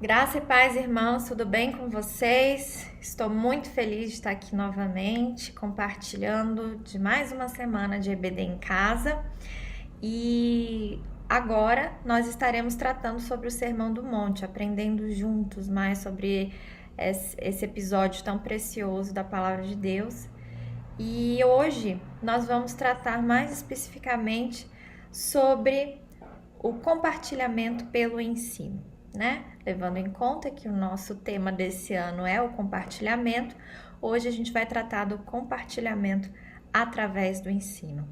Graça e paz, irmãos, tudo bem com vocês? Estou muito feliz de estar aqui novamente, compartilhando de mais uma semana de EBD em casa. E agora nós estaremos tratando sobre o Sermão do Monte, aprendendo juntos mais sobre esse episódio tão precioso da Palavra de Deus. E hoje nós vamos tratar mais especificamente sobre o compartilhamento pelo ensino, né? Levando em conta que o nosso tema desse ano é o compartilhamento, hoje a gente vai tratar do compartilhamento através do ensino.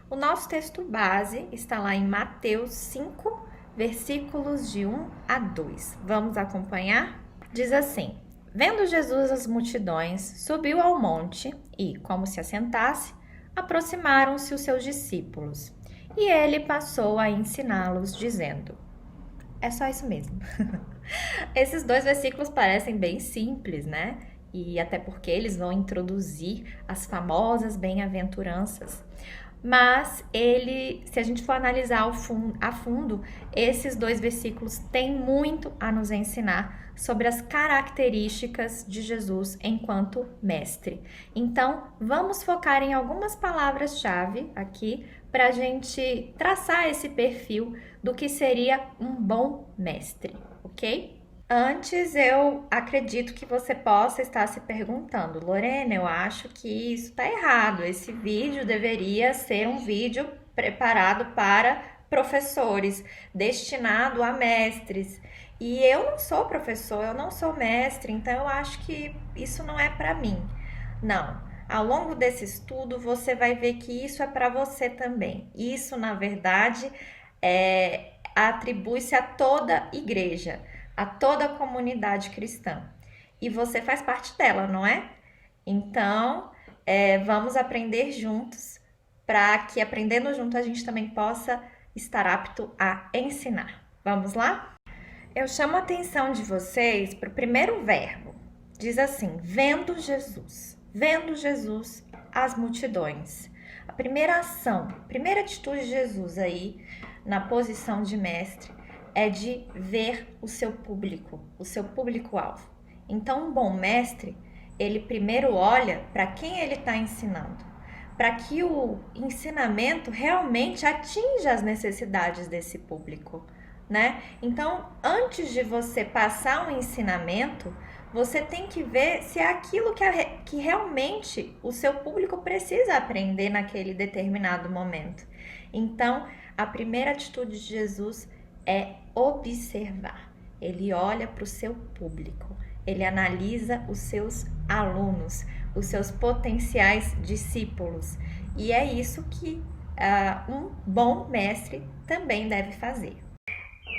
O nosso texto base está lá em Mateus 5, versículos de 1 a 2. Vamos acompanhar? Diz assim: Vendo Jesus as multidões, subiu ao monte e, como se assentasse, aproximaram-se os seus discípulos. E ele passou a ensiná-los, dizendo... É só isso mesmo. Esses dois versículos parecem bem simples, né? E até porque eles vão introduzir as famosas bem-aventuranças. Mas se a gente for analisar a fundo, esses dois versículos têm muito a nos ensinar sobre as características de Jesus enquanto mestre. Então, vamos focar em algumas palavras-chave aqui para a gente traçar esse perfil do que seria um bom mestre, ok? Antes, eu acredito que você possa estar se perguntando, Lorena, eu acho que isso está errado. Esse vídeo deveria ser um vídeo preparado para professores, destinado a mestres. E eu não sou professor, eu não sou mestre, então eu acho que isso não é para mim. Não. Ao longo desse estudo, você vai ver que isso é para você também. Isso, na verdade, atribui-se a toda igreja, a toda a comunidade cristã. E você faz parte dela, não é? Então, vamos aprender juntos, para que aprendendo junto a gente também possa estar apto a ensinar. Vamos lá? Eu chamo a atenção de vocês para o primeiro verbo. Diz assim, vendo Jesus. Vendo Jesus as multidões. A primeira ação, a primeira atitude de Jesus aí, na posição de mestre, é de ver o seu público-alvo. Então, um bom mestre, ele primeiro olha para quem ele está ensinando, para que o ensinamento realmente atinja as necessidades desse público, né? Então, antes de você passar um ensinamento, você tem que ver se é aquilo que realmente o seu público precisa aprender naquele determinado momento. Então, a primeira atitude de Jesus é observar. Ele olha para o seu público, ele analisa os seus alunos, os seus potenciais discípulos. E é isso que um bom mestre também deve fazer.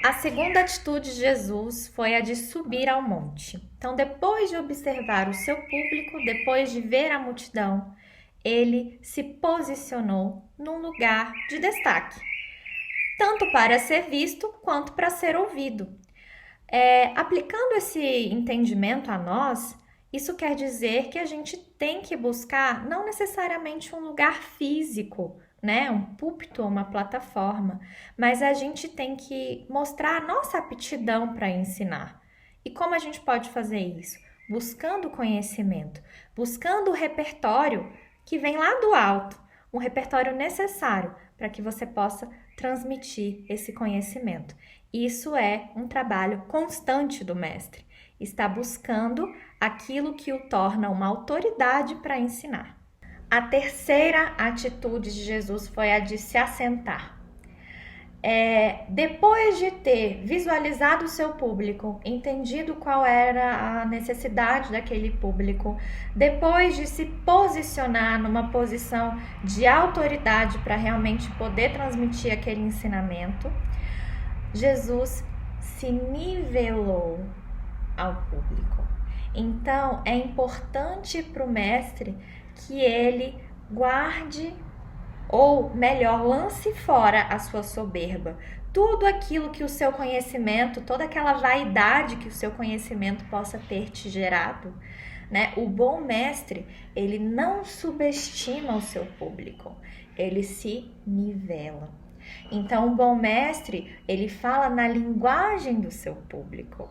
A segunda atitude de Jesus foi a de subir ao monte. Então, depois de observar o seu público, depois de ver a multidão, ele se posicionou num lugar de destaque, tanto para ser visto quanto para ser ouvido. Aplicando esse entendimento a nós, isso quer dizer que a gente tem que buscar não necessariamente um lugar físico, né? Um púlpito ou uma plataforma, mas a gente tem que mostrar a nossa aptidão para ensinar. E como a gente pode fazer isso? Buscando conhecimento, buscando o repertório que vem lá do alto, um repertório necessário para que você possa transmitir esse conhecimento. Isso é um trabalho constante do mestre, está buscando aquilo que o torna uma autoridade para ensinar. A terceira atitude de Jesus foi a de se assentar. Depois de ter visualizado o seu público, entendido qual era a necessidade daquele público, depois de se posicionar numa posição de autoridade para realmente poder transmitir aquele ensinamento, Jesus se nivelou ao público. Então, é importante para o mestre que ele guarde, ou melhor, lance fora a sua soberba, tudo aquilo que o seu conhecimento, toda aquela vaidade que o seu conhecimento possa ter te gerado, né? O bom mestre, ele não subestima o seu público, ele se nivela. Então, o bom mestre, ele fala na linguagem do seu público.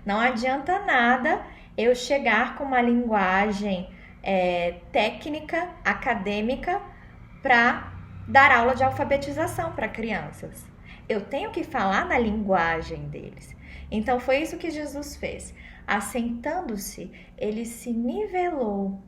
Não adianta nada eu chegar com uma linguagem técnica, acadêmica, para dar aula de alfabetização para crianças. Eu tenho que falar na linguagem deles. Então, foi isso que Jesus fez. Assentando-se, ele se nivelou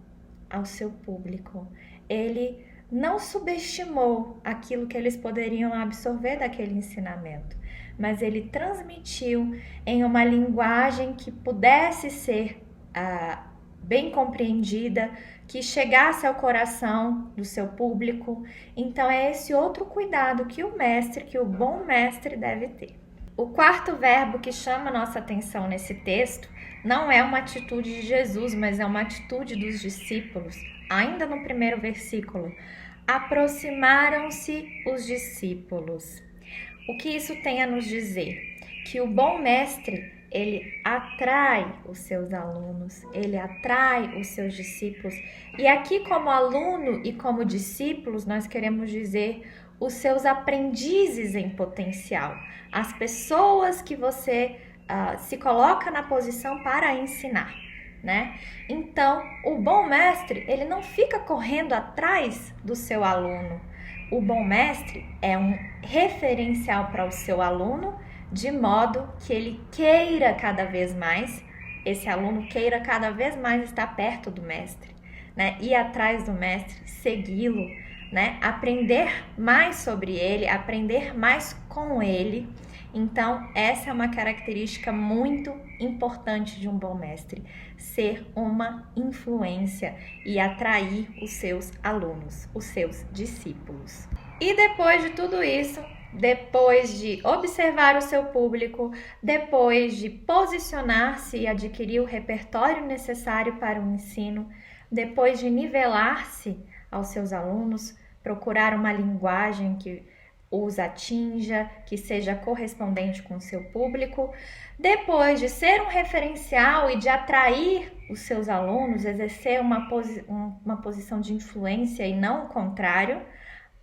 ao seu público. Ele não subestimou aquilo que eles poderiam absorver daquele ensinamento, mas ele transmitiu em uma linguagem que pudesse ser bem compreendida, que chegasse ao coração do seu público. Então é esse outro cuidado que o bom mestre deve ter. O quarto verbo que chama nossa atenção nesse texto não é uma atitude de Jesus, mas é uma atitude dos discípulos. Ainda no primeiro versículo, aproximaram-se os discípulos. O que isso tem a nos dizer? Que o bom mestre, ele atrai os seus alunos, ele atrai os seus discípulos. E aqui, como aluno e como discípulos, nós queremos dizer os seus aprendizes em potencial, as pessoas que você se coloca na posição para ensinar, né? Então, o bom mestre, ele não fica correndo atrás do seu aluno. O bom mestre é um referencial para o seu aluno, de modo que ele queira cada vez mais, esse aluno queira cada vez mais estar perto do mestre, né? Ir atrás do mestre, segui-lo, né? Aprender mais sobre ele, aprender mais com ele. Então, essa é uma característica muito importante de um bom mestre, ser uma influência e atrair os seus alunos, os seus discípulos. E depois de tudo isso, depois de observar o seu público, depois de posicionar-se e adquirir o repertório necessário para o ensino, depois de nivelar-se aos seus alunos, procurar uma linguagem que os atinja, que seja correspondente com o seu público, depois de ser um referencial e de atrair os seus alunos, exercer uma posição de influência e não o contrário,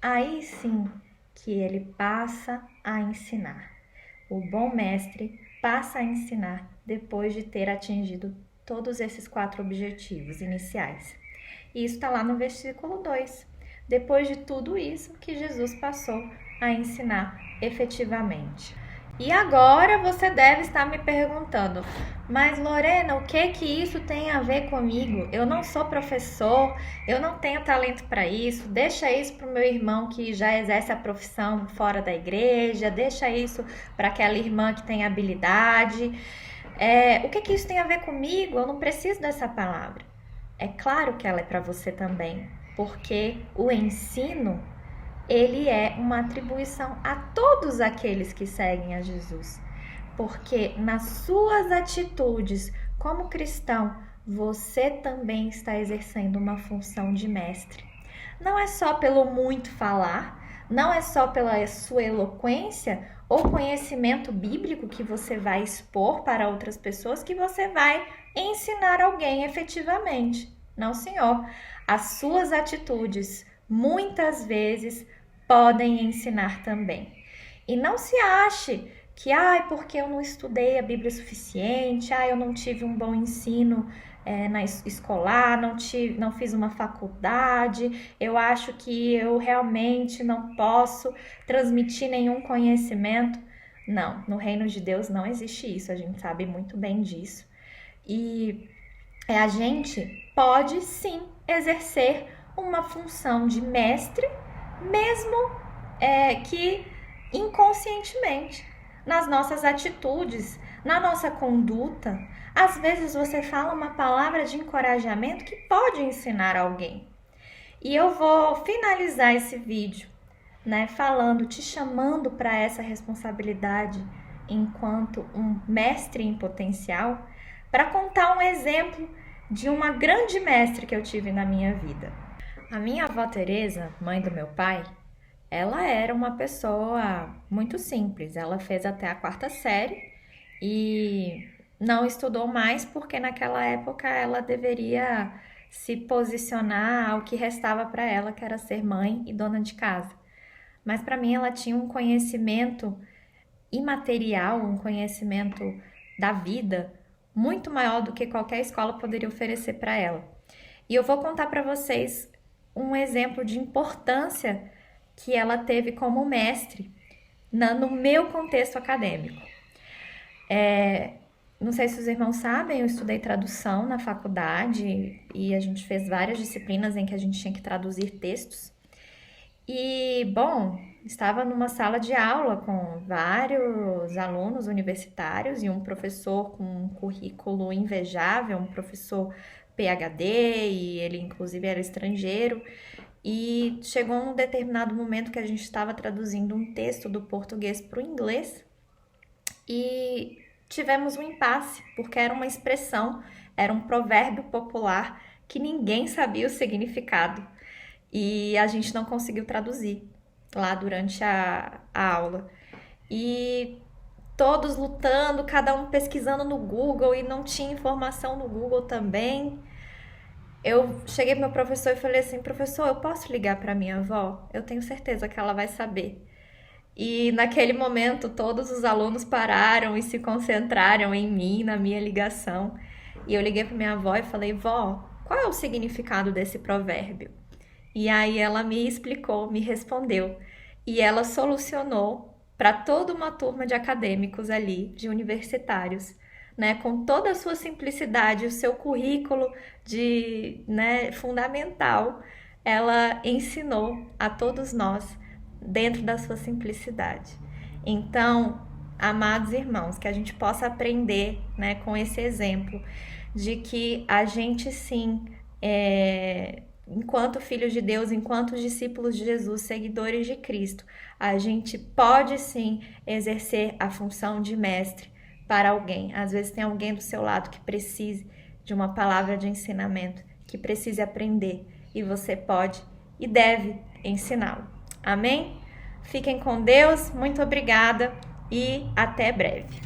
aí sim que ele passa a ensinar. O bom mestre passa a ensinar depois de ter atingido todos esses 4 objetivos iniciais. E isso está lá no versículo 2. Depois de tudo isso que Jesus passou a ensinar efetivamente. E agora você deve estar me perguntando, mas Lorena, o que isso tem a ver comigo? Eu não sou professor, eu não tenho talento para isso, deixa isso para o meu irmão que já exerce a profissão fora da igreja, deixa isso para aquela irmã que tem habilidade. O que isso tem a ver comigo? Eu não preciso dessa palavra. É claro que ela é para você também, porque o ensino, ele é uma atribuição a todos aqueles que seguem a Jesus. Porque nas suas atitudes como cristão, você também está exercendo uma função de mestre. Não é só pelo muito falar, não é só pela sua eloquência ou conhecimento bíblico que você vai expor para outras pessoas que você vai ensinar alguém efetivamente. Não, senhor. As suas atitudes muitas vezes podem ensinar também. E não se ache que, porque eu não estudei a Bíblia suficiente, eu não tive um bom ensino na escolar, não fiz uma faculdade, eu acho que eu realmente não posso transmitir nenhum conhecimento. Não, no reino de Deus não existe isso, a gente sabe muito bem disso. E a gente pode sim exercer uma função de mestre, mesmo que inconscientemente, nas nossas atitudes, na nossa conduta. Às vezes você fala uma palavra de encorajamento que pode ensinar alguém. E eu vou finalizar esse vídeo, te chamando para essa responsabilidade enquanto um mestre em potencial, para contar um exemplo de uma grande mestre que eu tive na minha vida. A minha avó Teresa, mãe do meu pai, ela era uma pessoa muito simples. Ela fez até a quarta série e não estudou mais porque naquela época ela deveria se posicionar ao que restava para ela, que era ser mãe e dona de casa. Mas para mim ela tinha um conhecimento imaterial, um conhecimento da vida muito maior do que qualquer escola poderia oferecer para ela. E eu vou contar para vocês um exemplo de importância que ela teve como mestre no meu contexto acadêmico. Não sei se os irmãos sabem, eu estudei tradução na faculdade e a gente fez várias disciplinas em que a gente tinha que traduzir textos. E, bom, estava numa sala de aula com vários alunos universitários e um professor com um currículo invejável, um professor PhD, e ele inclusive era estrangeiro. E chegou um determinado momento que a gente estava traduzindo um texto do português para o inglês e tivemos um impasse, porque era uma expressão, era um provérbio popular que ninguém sabia o significado e a gente não conseguiu traduzir lá durante a aula. E todos lutando, cada um pesquisando no Google e não tinha informação no Google também. Eu cheguei pro meu professor e falei assim: professor, eu posso ligar para minha avó? Eu tenho certeza que ela vai saber. E naquele momento todos os alunos pararam e se concentraram em mim, na minha ligação. E eu liguei para minha avó e falei: vó, qual é o significado desse provérbio? E aí ela me explicou, me respondeu. E ela solucionou para toda uma turma de acadêmicos ali, de universitários, né, com toda a sua simplicidade, o seu currículo de, né, fundamental, ela ensinou a todos nós dentro da sua simplicidade. Então, amados irmãos, que a gente possa aprender, né, com esse exemplo de que a gente sim, enquanto filhos de Deus, enquanto discípulos de Jesus, seguidores de Cristo, a gente pode sim exercer a função de mestre para alguém. Às vezes tem alguém do seu lado que precise de uma palavra de ensinamento, que precise aprender, e você pode e deve ensiná-lo. Amém? Fiquem com Deus, muito obrigada e até breve.